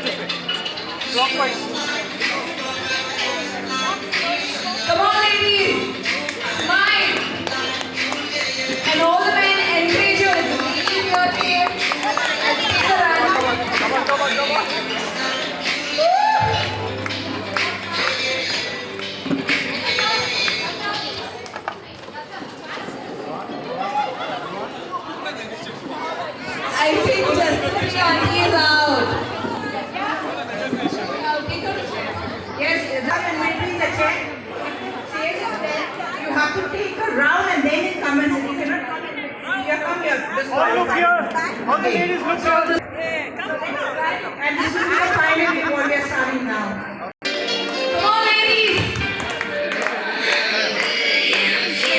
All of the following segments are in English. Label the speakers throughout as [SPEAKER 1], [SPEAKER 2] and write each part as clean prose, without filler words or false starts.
[SPEAKER 1] this way. Clockwise.
[SPEAKER 2] Come on, ladies. Smile. And all the men encourage you. Leave your tail. And take a run.
[SPEAKER 1] Come on.
[SPEAKER 2] I think just the auntie is out.
[SPEAKER 3] Yes, that and between the check. Stage is there. You have to take a round and then it come and sit. You cannot come in. You come here. This
[SPEAKER 1] All look here. All the ladies look here.
[SPEAKER 3] And this will be the final report we are starting now.
[SPEAKER 2] Come on, ladies.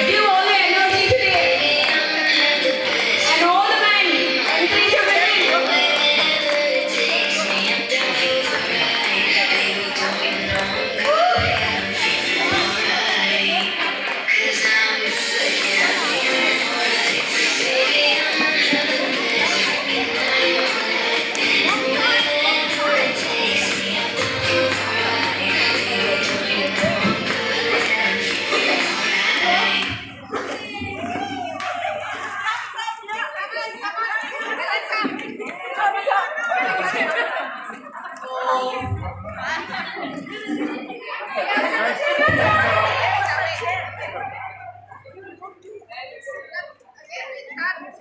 [SPEAKER 2] Give all your energy today. And all the men encourage your women.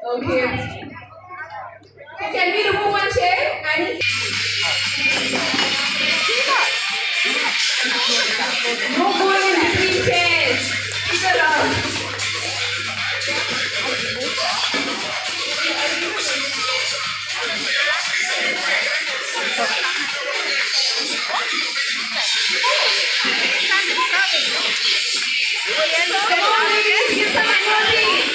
[SPEAKER 2] Okay. So can we remove one chair and no going in between chairs. Keep around. Come on, ladies, give some energy.